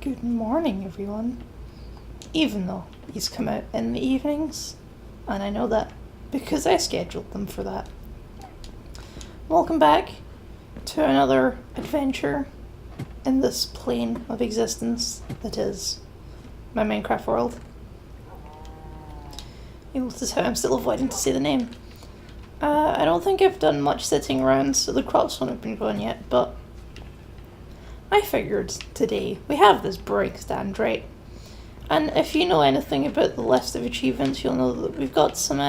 Good morning, everyone. Even though these come out in the evenings, and I know that because I scheduled them for that. Welcome back to another adventure in this plane of existence that is my Minecraft world. You'll notice how I'm still avoiding to say the name. I don't think I've done much sitting around, so the crops won't have been going yet, but I figured today we have this brewing stand, right? And if you know anything about the list of achievements, you'll know that we've got some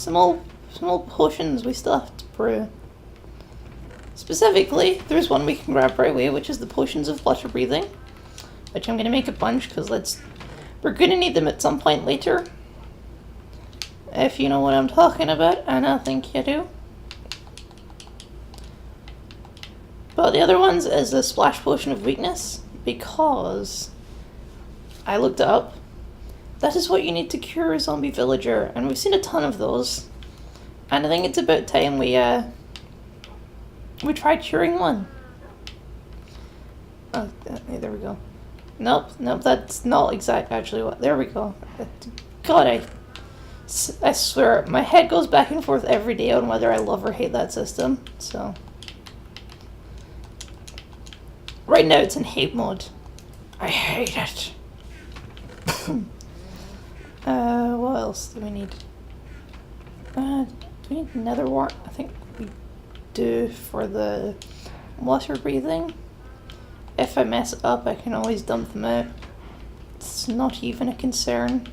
old potions we still have to brew. Specifically, there's one we can grab right away, which is the potions of water breathing, which I'm going to make a bunch because we're going to need them at some point later. If you know what I'm talking about, and I think you do. But the other ones is a splash potion of weakness, because I looked it up. That is what you need to cure a zombie villager, and we've seen a ton of those. And I think it's about time we tried curing one. Oh, there we go. Nope, that's not actually what. There we go. God, I swear, my head goes back and forth every day on whether I love or hate that system, so. Right now it's in hate mode. I hate it. What else do we need? Do we need nether wart? I think we do for the water breathing. If I mess it up, I can always dump them out. It's not even a concern.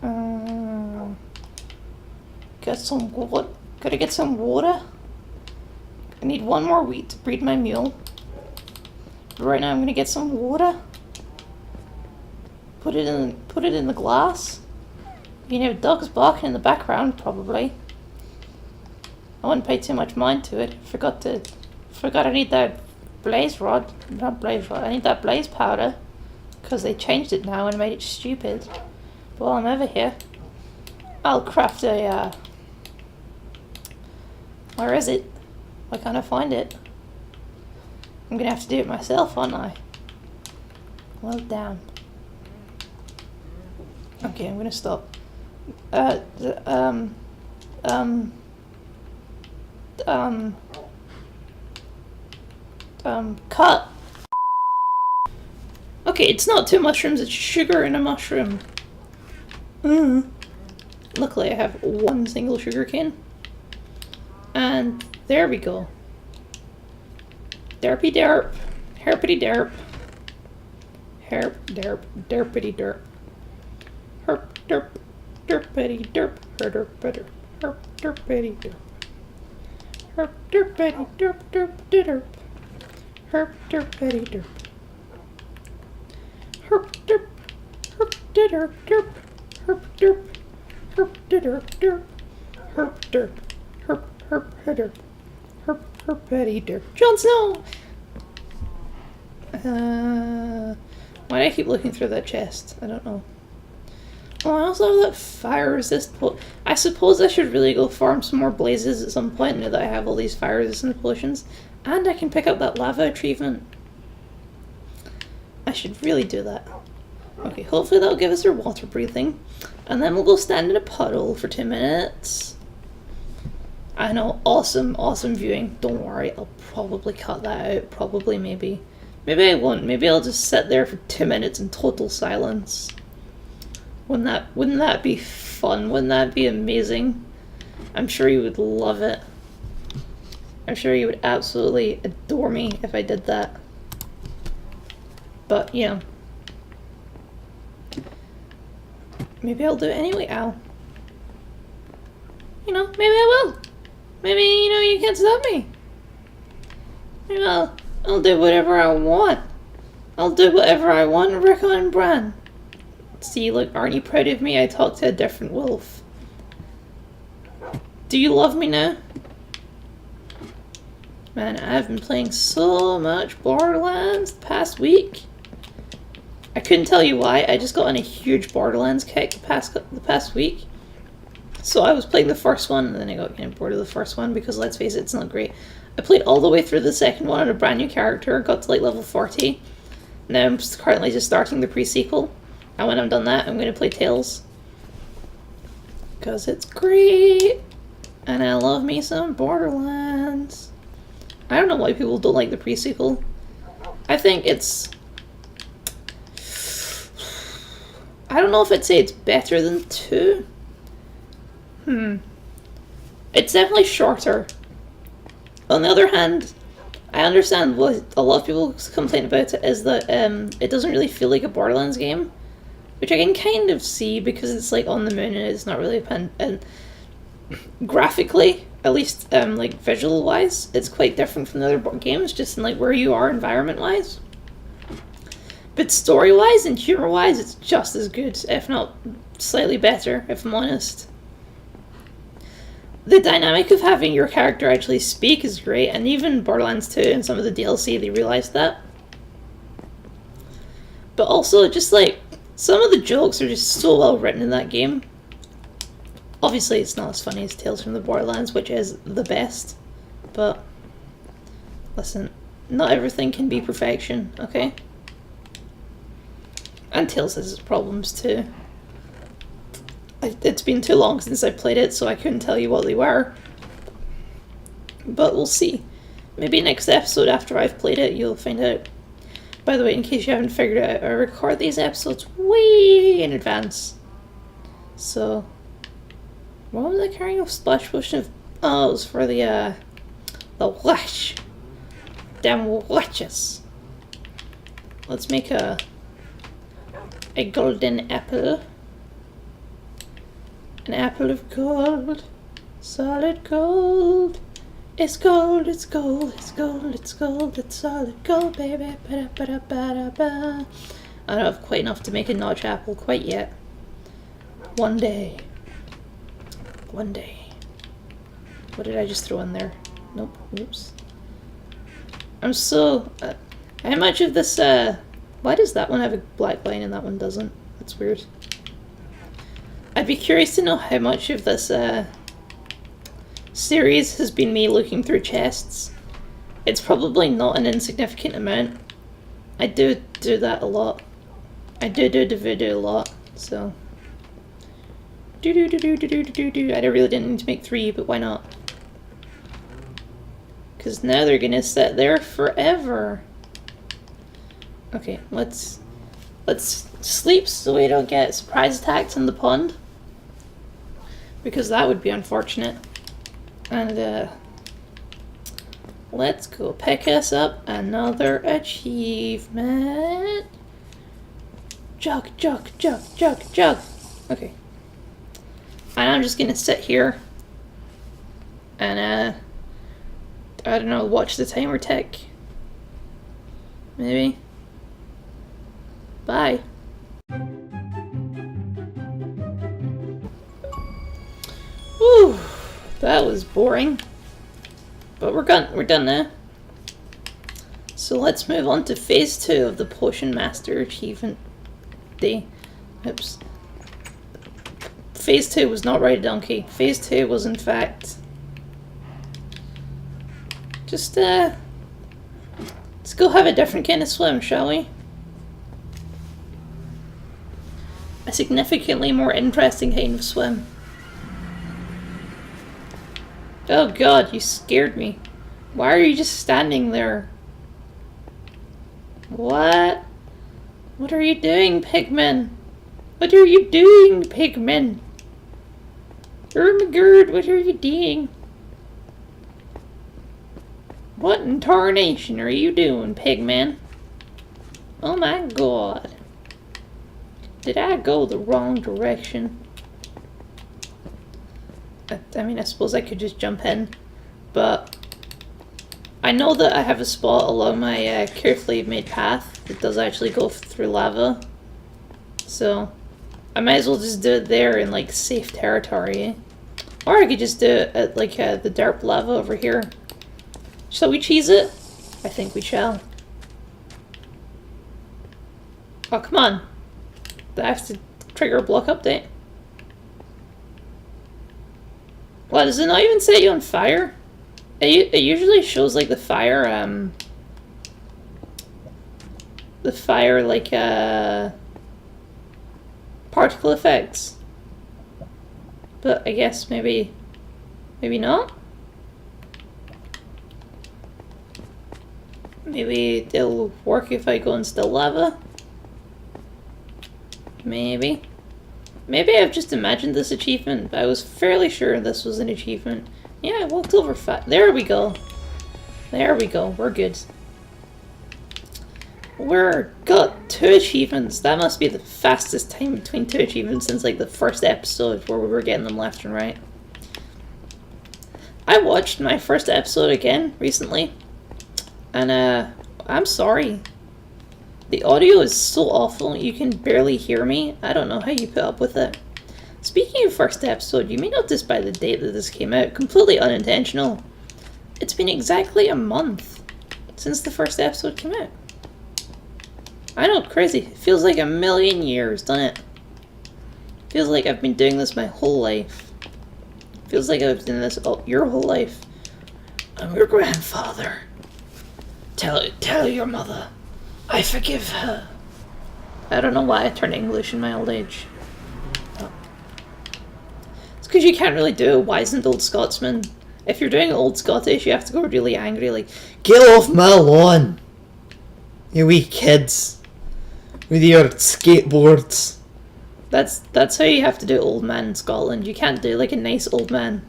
Gotta get some water. I need one more wheat to breed my mule. But right now I'm gonna get some water. Put it in the glass. You know, dogs barking in the background probably. I wouldn't pay too much mind to it. Forgot I need that blaze rod. Not blaze rod. I need that blaze powder because they changed it now and made it stupid. But while I'm over here, I'll craft a. Where is it? Why can't I find it? I'm gonna have to do it myself, aren't I? Well, damn. Okay, I'm gonna stop. Cut! Okay, it's not 2 mushrooms, it's sugar in a mushroom. Luckily I have 1 single sugar cane. And there we go. Derpy derp. Herpity derp. Herp derp. Derpity derp. Herp derp. Derpity derp. Herp derp. Herp derpity derp. Herp derpity derp derp derp. Herp derpity derp. Herp derp. Herp derp derp. Herp derp. Herp derp derp. Herp derp. Herp herp derp. Herp herpity derp. Jon Snow! Why do I keep looking through that chest? I don't know. Oh, I also have that fire resist I suppose I should really go farm some more blazes at some point now that I have all these fire resistant potions. And I can pick up that lava achievement. I should really do that. Okay, hopefully that'll give us our water breathing. And then we'll go stand in a puddle for 2 minutes. I know, awesome viewing. Don't worry, I'll probably cut that out. Probably, maybe. Maybe I won't. Maybe I'll just sit there for 2 minutes in total silence. Wouldn't that be fun? Wouldn't that be amazing? I'm sure you would love it. I'm sure you would absolutely adore me if I did that. But, yeah. Maybe I'll do it anyway, Al. You know, maybe I will. Maybe, you know, you can't stop me. Maybe I'll do whatever I want. I'll do whatever I want, Rico and Bran. See, look, aren't you proud of me? I talked to a different wolf. Do you love me now? Man, I've been playing so much Borderlands the past week. I couldn't tell you why. I just got on a huge Borderlands kick the past week. So I was playing the first one, and then I got kind of bored of the first one because, let's face it, it's not great. I played all the way through the second one on a brand new character, got to like level 40. Now I'm currently just starting the pre-sequel, and when I'm done that, I'm going to play Tales. Because it's great! And I love me some Borderlands. I don't know why people don't like the pre-sequel. I think it's... I don't know if I'd say it's better than 2. It's definitely shorter. On the other hand, I understand what a lot of people complain about it is that it doesn't really feel like a Borderlands game. Which I can kind of see because it's like on the moon and it's not really and graphically, at least like visual wise, it's quite different from the other games, just in like where you are environment wise. But story wise and humor wise, it's just as good, if not slightly better, if I'm honest. The dynamic of having your character actually speak is great, and even Borderlands 2 and some of the DLC, they realised that. But also, just like, some of the jokes are just so well written in that game. Obviously, it's not as funny as Tales from the Borderlands, which is the best. But, listen, not everything can be perfection, okay? And Tales has its problems too. It's been too long since I played it, so I couldn't tell you what they were. But we'll see. Maybe next episode after I've played it, you'll find out. By the way, in case you haven't figured it out, I record these episodes way in advance. So, what was I carrying? A splash potion of... Oh, it was for the wash. Damn watches. Let's make a golden apple. An apple of gold. Solid gold. It's gold, it's gold, it's gold, it's gold, it's solid gold, baby. Ba-da-ba-da-ba-da-ba. I don't have quite enough to make a notch apple quite yet. One day. One day. What did I just throw in there? Nope. Oops. I'm so... how much of this... why does that one have a black line and that one doesn't? That's weird. I'd be curious to know how much of this... series has been me looking through chests. It's probably not an insignificant amount. I do that a lot. I do the video a lot, so. I really didn't need to make 3, but why not? Because now they're gonna sit there forever. Okay, let's sleep so we don't get surprise attacks in the pond. Because that would be unfortunate. And let's go pick us up another achievement. Jug, jug, jug, jug, jug. Okay. And I'm just gonna sit here and I don't know, watch the timer tick. Maybe. Bye. Whew. That was boring, but we're done now. So let's move on to phase 2 of the Potion Master Achievement Day. Oops. Phase 2 was not Ride a Donkey. Phase 2 was in fact just let's go have a different kind of swim, shall we? A significantly more interesting kind of swim. Oh god, you scared me. Why are you just standing there? What? What are you doing, pigmen? What are you doing, pigmen? Oh my god, what are you doing? What in tarnation are you doing, pigman? Oh my god. Did I go the wrong direction? I mean, I suppose I could just jump in, but I know that I have a spot along my carefully made path that does actually go through lava, so I might as well just do it there in like safe territory, eh? Or I could just do it at like the derp lava over here. Shall we cheese it? I think we shall. Oh, come on. Do I have to trigger a block update? What, does it not even set you on fire? It usually shows like the fire, like, particle effects. But I guess maybe not? Maybe it'll work if I go in still lava? Maybe. Maybe I've just imagined this achievement, but I was fairly sure this was an achievement. Yeah, I walked over there we go. There we go, we're good. We're got 2 achievements. That must be the fastest time between 2 achievements since like the first episode where we were getting them left and right. I watched my first episode again recently, and I'm sorry. The audio is so awful, you can barely hear me. I don't know how you put up with it. Speaking of first episode, you may notice by the date that this came out, completely unintentional, it's been exactly a month since the first episode came out. I know, crazy. It feels like a million years, doesn't it? Feels like I've been doing this my whole life. Feels like I've been doing this your whole life. I'm your grandfather. Tell your mother. I forgive her. I don't know why I turned English in my old age. Oh. It's because you can't really do a wizened old Scotsman. If you're doing old Scottish, you have to go really angry, like, get off my lawn, you wee kids. With your skateboards. That's how you have to do old man in Scotland. You can't do like a nice old man.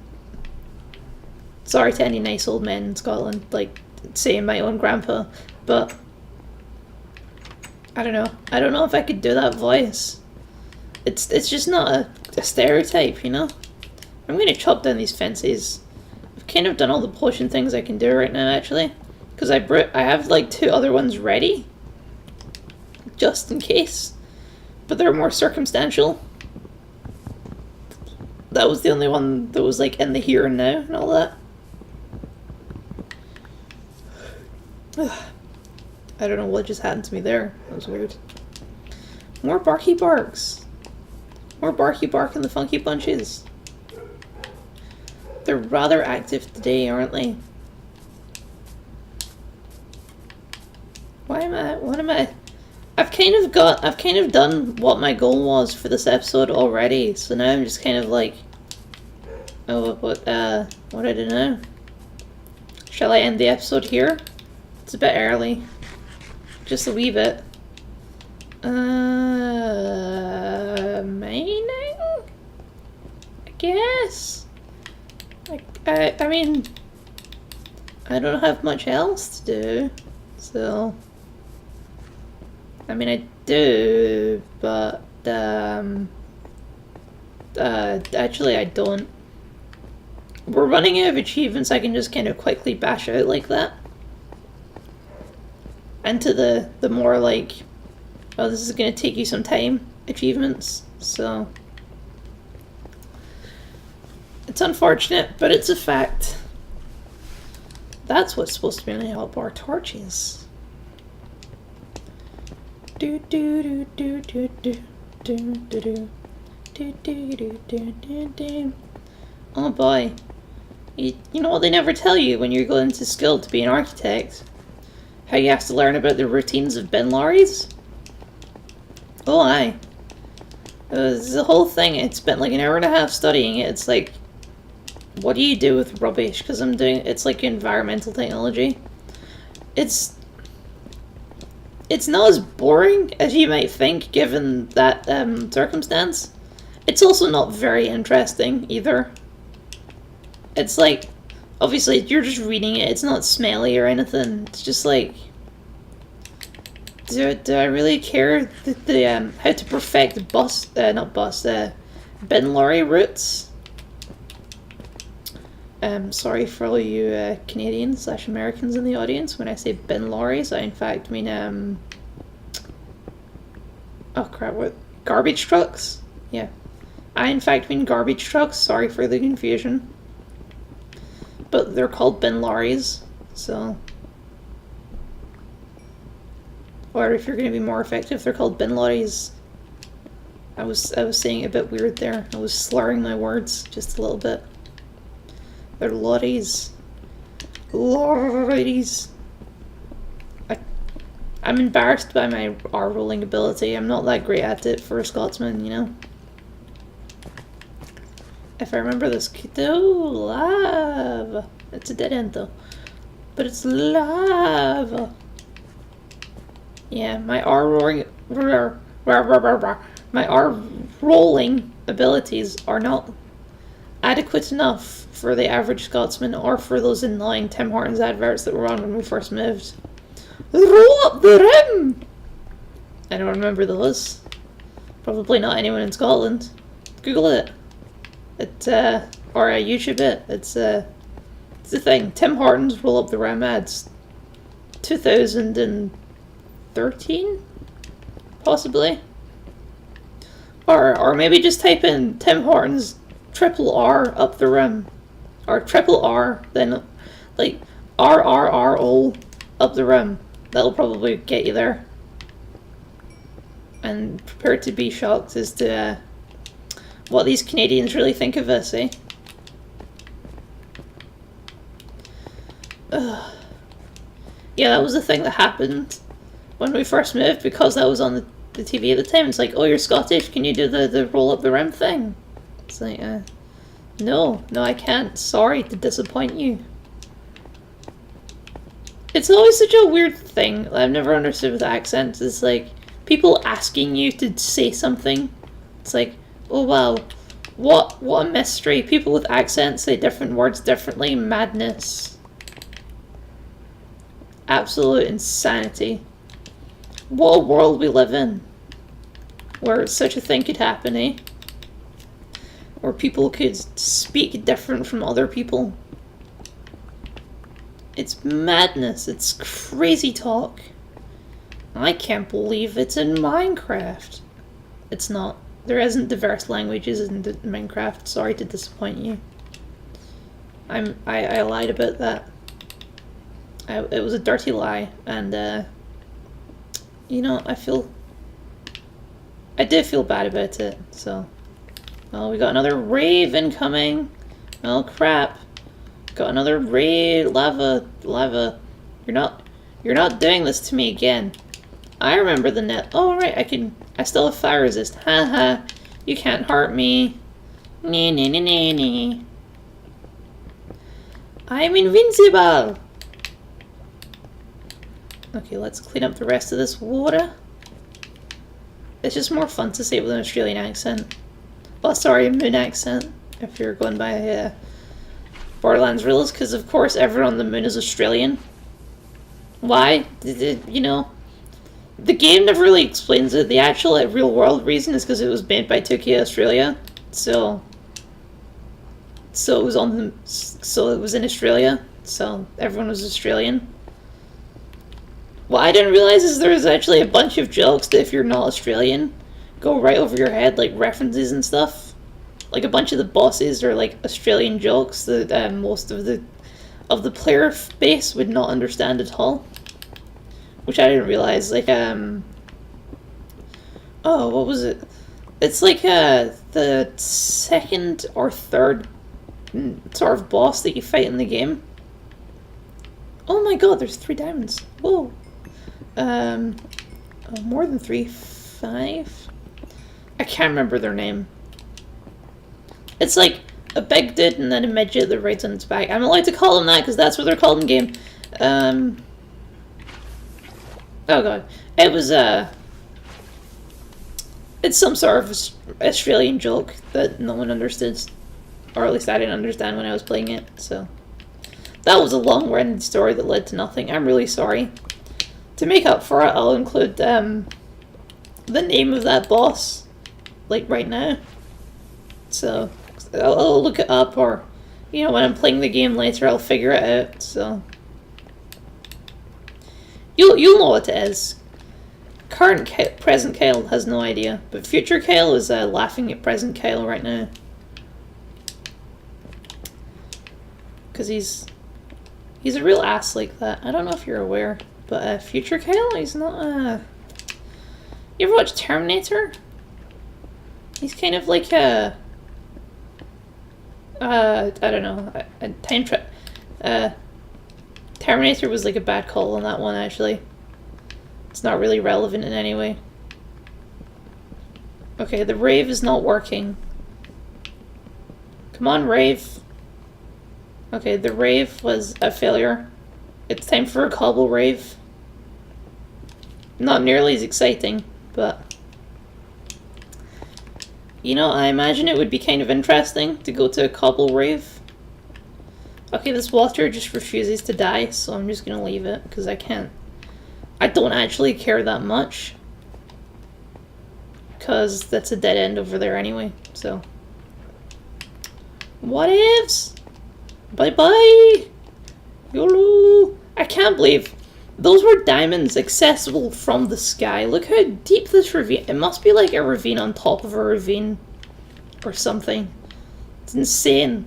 Sorry to any nice old men in Scotland, like saying my own grandpa, but I don't know. I don't know if I could do that voice. It's just not a stereotype, you know? I'm gonna chop down these fences. I've kind of done all the potion things I can do right now actually. Because I have like 2 other ones ready. Just in case. But they're more circumstantial. That was the only one that was like in the here and now and all that. I don't know what just happened to me there. That was weird. More barky barks. More barky bark in the funky bunches. They're rather active today, aren't they? What am I? I've kind of done what my goal was for this episode already, so now I'm just kind of like, oh, what I don't know. Shall I end the episode here? It's a bit early. Just a wee bit. Mining? I guess? I mean, I don't have much else to do, so... I mean, I do, but, actually I don't. We're running out of achievements I can just kind of quickly bash out like that. Into the more like, oh, this is going to take you some time achievements, so. It's unfortunate, but it's a fact. That's what's supposed to be on the help bar torches. Do do do do do do do do do do do do do do. Oh boy. You know what they never tell you when you're going to school to be an architect? How you have to learn about the routines of bin lorries? Oh aye. This is the whole thing. I spent like an hour and a half studying it. It's like, what do you do with rubbish? Because it's like environmental technology. It's not as boring as you might think, given that circumstance. It's also not very interesting, either. It's like, obviously, you're just reading it, it's not smelly or anything. It's just like, do I really care how to perfect bin lorry routes? Sorry for all you Canadians / Americans in the audience. When I say bin lorries, I in fact mean oh crap, what? Garbage trucks? Yeah. I in fact mean garbage trucks. Sorry for the confusion. But they're called bin lorries, so. Or if you're going to be more effective, they're called bin lorries. I was saying it a bit weird there. I was slurring my words just a little bit. They're lorries. Lorries. I'm embarrassed by my R rolling ability. I'm not that great at it for a Scotsman, you know? If I remember this... Oh, lava. It's a dead end though. But it's lava. Yeah, my R rolling abilities are not adequate enough for the average Scotsman or for those annoying Tim Hortons adverts that were on when we first moved. Roll up the rim! I don't remember those. Probably not anyone in Scotland. Google it. Or YouTube it. It's the thing. Tim Hortons Roll Up the Rim ads. 2013? Possibly. Or maybe just type in Tim Hortons triple R up the rim. Or triple R, then like RRRO up the rim. That'll probably get you there. And prepare to be shocked as to what these Canadians really think of us, eh? Ugh. Yeah, that was the thing that happened when we first moved, because that was on the TV at the time. It's like, oh, you're Scottish, can you do the roll up the rim thing? It's like, no, I can't. Sorry to disappoint you. It's always such a weird thing I've never understood with accents. It's like people asking you to say something. It's like, oh wow, what a mystery. People with accents say different words differently. Madness. Absolute insanity. What a world we live in. Where such a thing could happen, eh? Where people could speak different from other people. It's madness. It's crazy talk. I can't believe it's in Minecraft. It's not. There isn't diverse languages in Minecraft. Sorry to disappoint you. I lied about that. It was a dirty lie, and you know, I did feel bad about it. So, oh, we got another rave incoming. Oh crap. Got another raid. Lava. You're not doing this to me again. I remember the net. Oh right, I still have fire resist. Haha. You can't hurt me. Nee. I'm invincible. Okay, let's clean up the rest of this water. It's just more fun to say it with an Australian accent. Oh, sorry, a moon accent. If you're going by Borderlands rules, because of course everyone on the moon is Australian. Why? You know, the game never really explains it. The actual real world reason is because it was made by 2K Australia, so it was in Australia, so everyone was Australian. What I didn't realize is there was actually a bunch of jokes that if you're not Australian, go right over your head, like references and stuff. Like a bunch of the bosses are like Australian jokes that most of the player base would not understand at all, which I didn't realize. Like oh, what was it? It's like the second or third sort of boss that you fight in the game. Oh my god, there's 3 diamonds. Whoa. More than 3, 5. I can't remember their name. It's like a big dude and then a midget that rides on its back. I'm allowed to call them that because that's what they're called in game. Oh god. It was, it's some sort of Australian joke that no one understood. Or at least I didn't understand when I was playing it, so. That was a long-winded story that led to nothing. I'm really sorry. To make up for it, I'll include, the name of that boss, like, right now. So, I'll look it up, or, you know, when I'm playing the game later, I'll figure it out, so. You'll know what it is. Present Kyle has no idea, but future Kyle is laughing at present Kyle right now. Because he's a real ass like that. I don't know if you're aware, but future Kyle, he's not, You ever watch Terminator? He's kind of like I don't know. Terminator was like a bad call on that one, actually. It's not really relevant in any way. Okay, the rave is not working. Come on, rave. Okay, the rave was a failure. It's time for a cobble rave. Not nearly as exciting, but... You know, I imagine it would be kind of interesting to go to a cobble rave. Okay, this water just refuses to die, so I'm just gonna leave it, because I can't... I don't actually care that much. Because that's a dead end over there anyway, so... What ifs? Bye-bye! YOLO! I can't believe those were diamonds accessible from the sky. Look how deep this ravine... It must be like a ravine on top of a ravine. Or something. It's insane.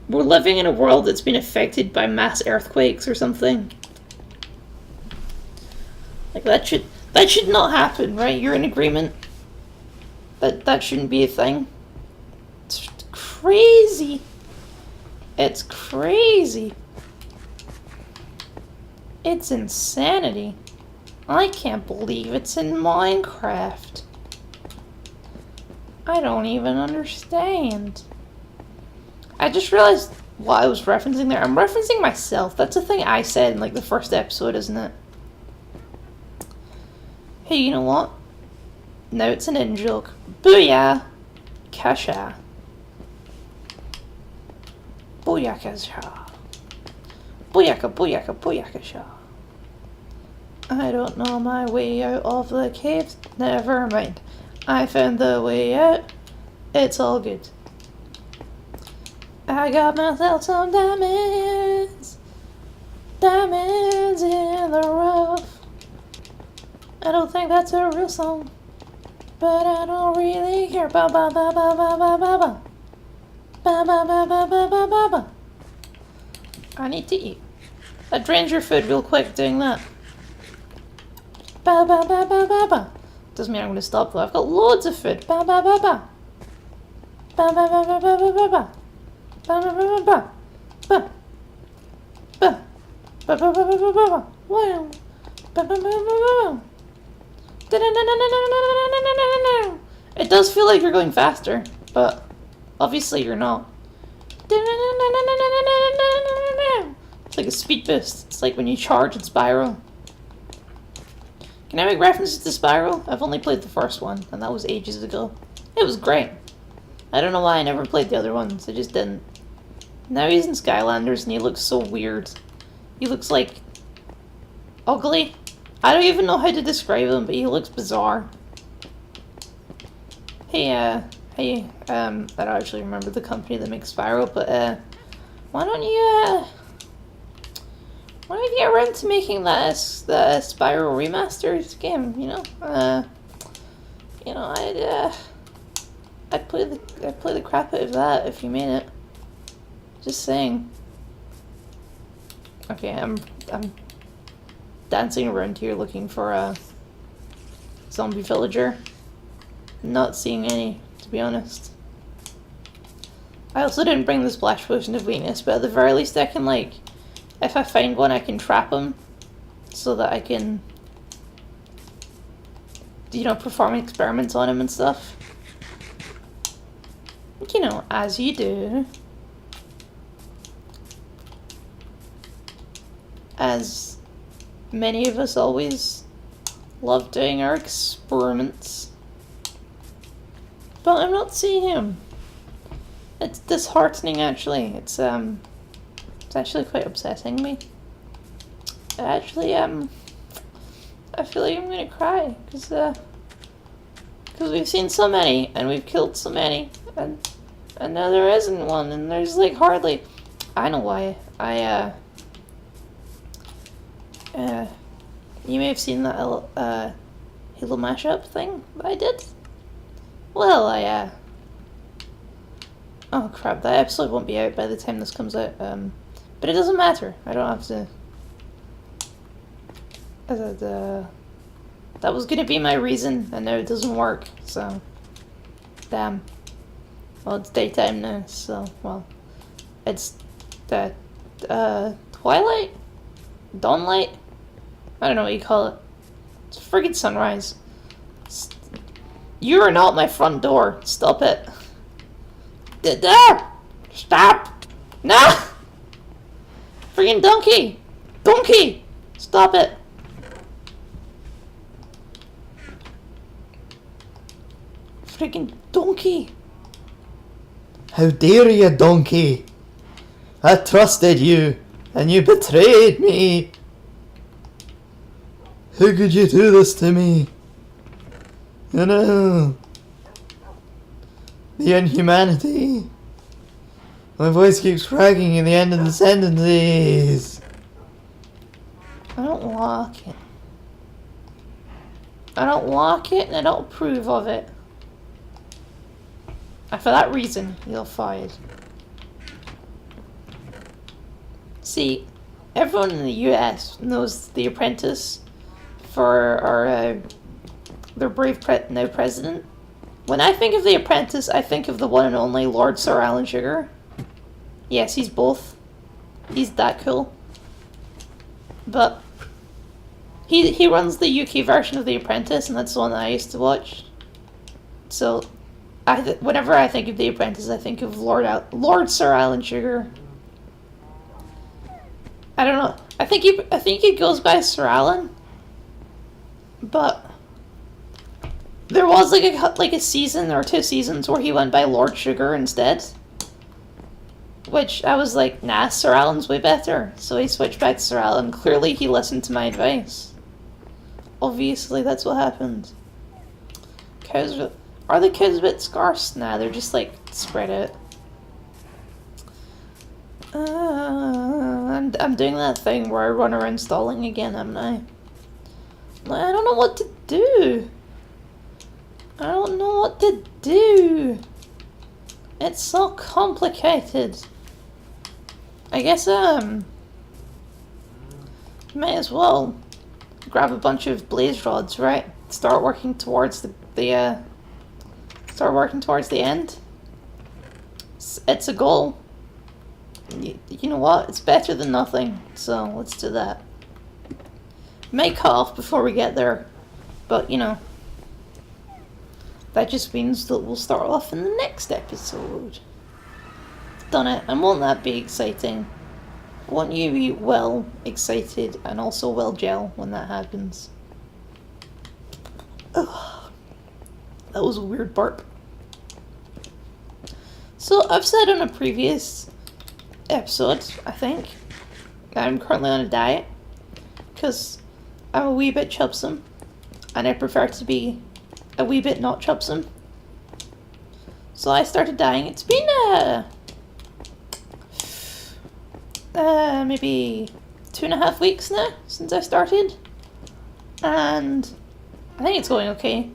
We're living in a world that's been affected by mass earthquakes or something. Like that should not happen, right? You're in agreement. That shouldn't be a thing. It's crazy. It's crazy. It's insanity. I can't believe it's in Minecraft. I don't even understand. I just realized what I was referencing there. I'm referencing myself. That's a thing I said in like the first episode, isn't it? Hey, you know what? Now it's an in-joke. Booyah! Kasha. Booyakasha. Booyaka, booyaka, booyakasha. I don't know my way out of the caves. Never mind. I found the way out. It's all good. I got myself some diamonds. Diamonds in the rough. I don't think that's a real song. But I don't really care. Ba ba ba ba ba ba ba ba. Ba ba ba ba ba ba ba ba. I need to eat. That drains your food real quick doing that. Ba ba ba ba ba ba. Doesn't mean I'm going to stop though. I've got loads of food. Ba ba ba ba. Ba ba ba ba ba ba ba ba. Ba ba ba ba ba. Ba. Ba. Ba ba ba ba ba ba. Wow. Ba ba ba ba ba. It does feel like you're going faster, but obviously you're not. It's like a speed boost. It's like when you charge in Spyro. Can I make references to Spyro? I've only played the first one, and that was ages ago. It was great. I don't know why I never played the other ones. I just didn't. Now he's in Skylanders, and he looks so weird. He looks like... ugly? I don't even know how to describe him, but he looks bizarre. Hey, I don't actually remember the company that makes Spyro, but, why don't you get around to making that Spyro Remastered game, you know? I'd play the crap out of that if you made it. Just saying. Okay, I'm dancing around here looking for a zombie villager. Not seeing any, to be honest. I also didn't bring the splash potion of weakness, but at the very least I can, like, if I find one, I can trap him so that I can, you know, perform experiments on him and stuff. You know, as you do. As many of us always love doing our experiments. But I'm not seeing him. It's disheartening, actually. It's actually quite upsetting me. Actually, I feel like I'm gonna cry, because we've seen so many, and we've killed so many, and now there isn't one, and there's, like, hardly... I know why. You may have seen that Halo mashup thing that I did. Well, oh crap, that episode won't be out by the time this comes out, but it doesn't matter. I don't have to... That was gonna be my reason, and now it doesn't work, so... Damn. Well, it's daytime now, so, well... It's the twilight? Dawnlight? I don't know what you call it. It's friggin' sunrise. You are not my front door. Stop it. There! Stop! No! Friggin' donkey! Donkey! Stop it! Friggin' donkey! How dare you, donkey? I trusted you, and you betrayed me. How could you do this to me? You know, the inhumanity. My voice keeps cracking at the end of the sentences. I don't like it. I don't like it, and I don't approve of it. And for that reason, you're fired. See, everyone in the US knows The Apprentice for our their brave now president. When I think of The Apprentice, I think of the one and only Lord Sir Alan Sugar. Yes, he's both. He's that cool. But he runs the UK version of The Apprentice, and that's the one that I used to watch. So, whenever I think of The Apprentice, I think of Lord Sir Alan Sugar. I don't know. I think he goes by Sir Alan, but there was like a season or 2 seasons where he went by Lord Sugar instead. Which I was like, nah, Sir Alan's way better. So he switched back to Sir Alan. Clearly he listened to my advice. Obviously, that's what happened. Are the cows a bit scarce? Nah, they're just like spread out. I'm doing that thing where I run around stalling again, haven't I? I don't know what to do. I don't know what to do. It's so complicated. I guess, might as well grab a bunch of blaze rods, right? Start working towards the end. It's a goal. You know what? It's better than nothing. So let's do that. May cut off before we get there, but you know, that just means that we'll start off in the next episode. Done it, and won't that be exciting? Won't you be well excited and also well gel when that happens? Ugh. That was a weird burp. So I've said on a previous episode, I think, that I'm currently on a diet because I'm a wee bit chubsome and I prefer to be a wee bit not chubsome. So I started dieting. It's been maybe 2.5 weeks now since I started, and I think it's going okay.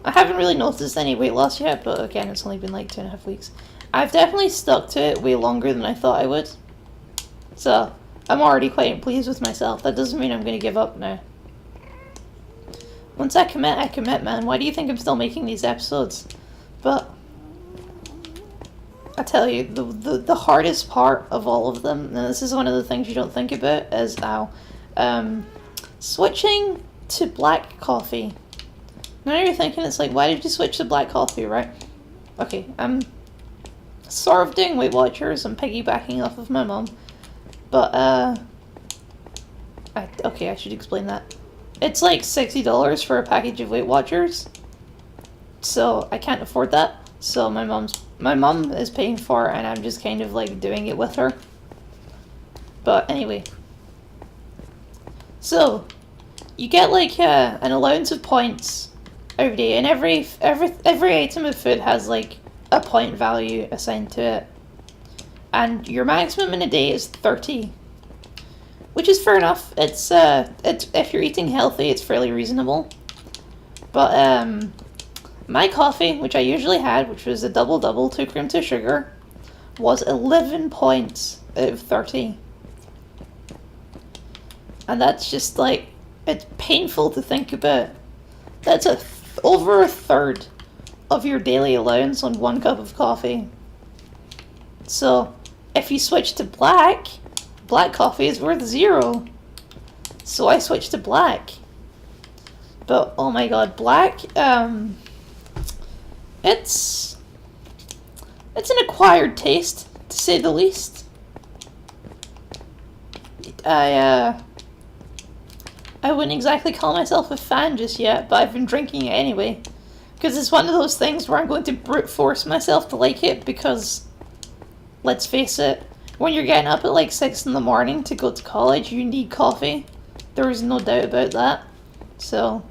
I haven't really noticed any weight loss yet, but again, it's only been like 2.5 weeks. I've definitely stuck to it way longer than I thought I would, so I'm already quite pleased with myself. That doesn't mean I'm going to give up now. Once I commit, man. Why do you think I'm still making these episodes? But I tell you, the hardest part of all of them, and this is one of the things you don't think about, is switching to black coffee. Now you're thinking, it's like, why did you switch to black coffee, right? Okay, I'm sort of doing Weight Watchers. I'm piggybacking off of my mom. But, okay, I should explain that. It's like $60 for a package of Weight Watchers. So I can't afford that. So my mom is paying for it, and I'm just kind of like doing it with her. But anyway. So you get like an allowance of points every day, and every item of food has like a point value assigned to it. And your maximum in a day is 30. Which is fair enough. It's if you're eating healthy, it's fairly reasonable. But my coffee, which I usually had, which was a double, 2 cream, 2 sugar, was 11 points out of 30. And that's just like, it's painful to think about. That's over a third of your daily allowance on 1 cup of coffee. So if you switch to black, black coffee is worth 0. So I switched to black. But oh my god, black, it's an acquired taste, to say the least. I wouldn't exactly call myself a fan just yet, but I've been drinking it anyway. Because it's one of those things where I'm going to brute force myself to like it, because, let's face it, when you're getting up at like 6 in the morning to go to college, you need coffee. There is no doubt about that. So,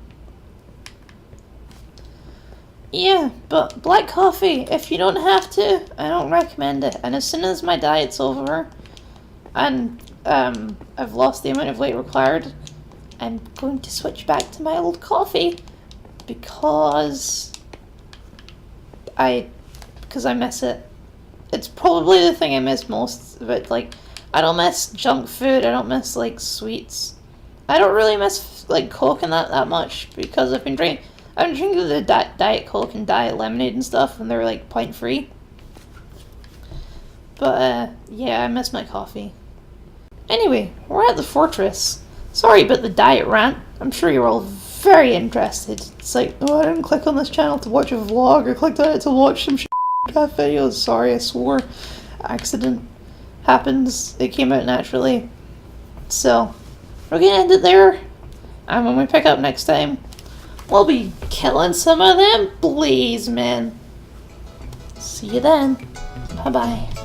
yeah, but black coffee, if you don't have to, I don't recommend it. And as soon as my diet's over, and I've lost the amount of weight required, I'm going to switch back to my old coffee, because I miss it. It's probably the thing I miss most, but like, I don't miss junk food, I don't miss like sweets. I don't really miss like Coke and that much, because I've been drinking the Diet Coke and Diet Lemonade and stuff, and they're like point free. But yeah, I miss my coffee. Anyway, we're at the fortress. Sorry about the diet rant. I'm sure you're all very interested. It's like, oh, I didn't click on this channel to watch a vlog. I clicked on it to watch some craft videos. Sorry, I swore. Accident happens. It came out naturally. So, we're gonna end it there. And when we pick up next time, we'll be killing some of them blaze men. See you then. Bye-bye.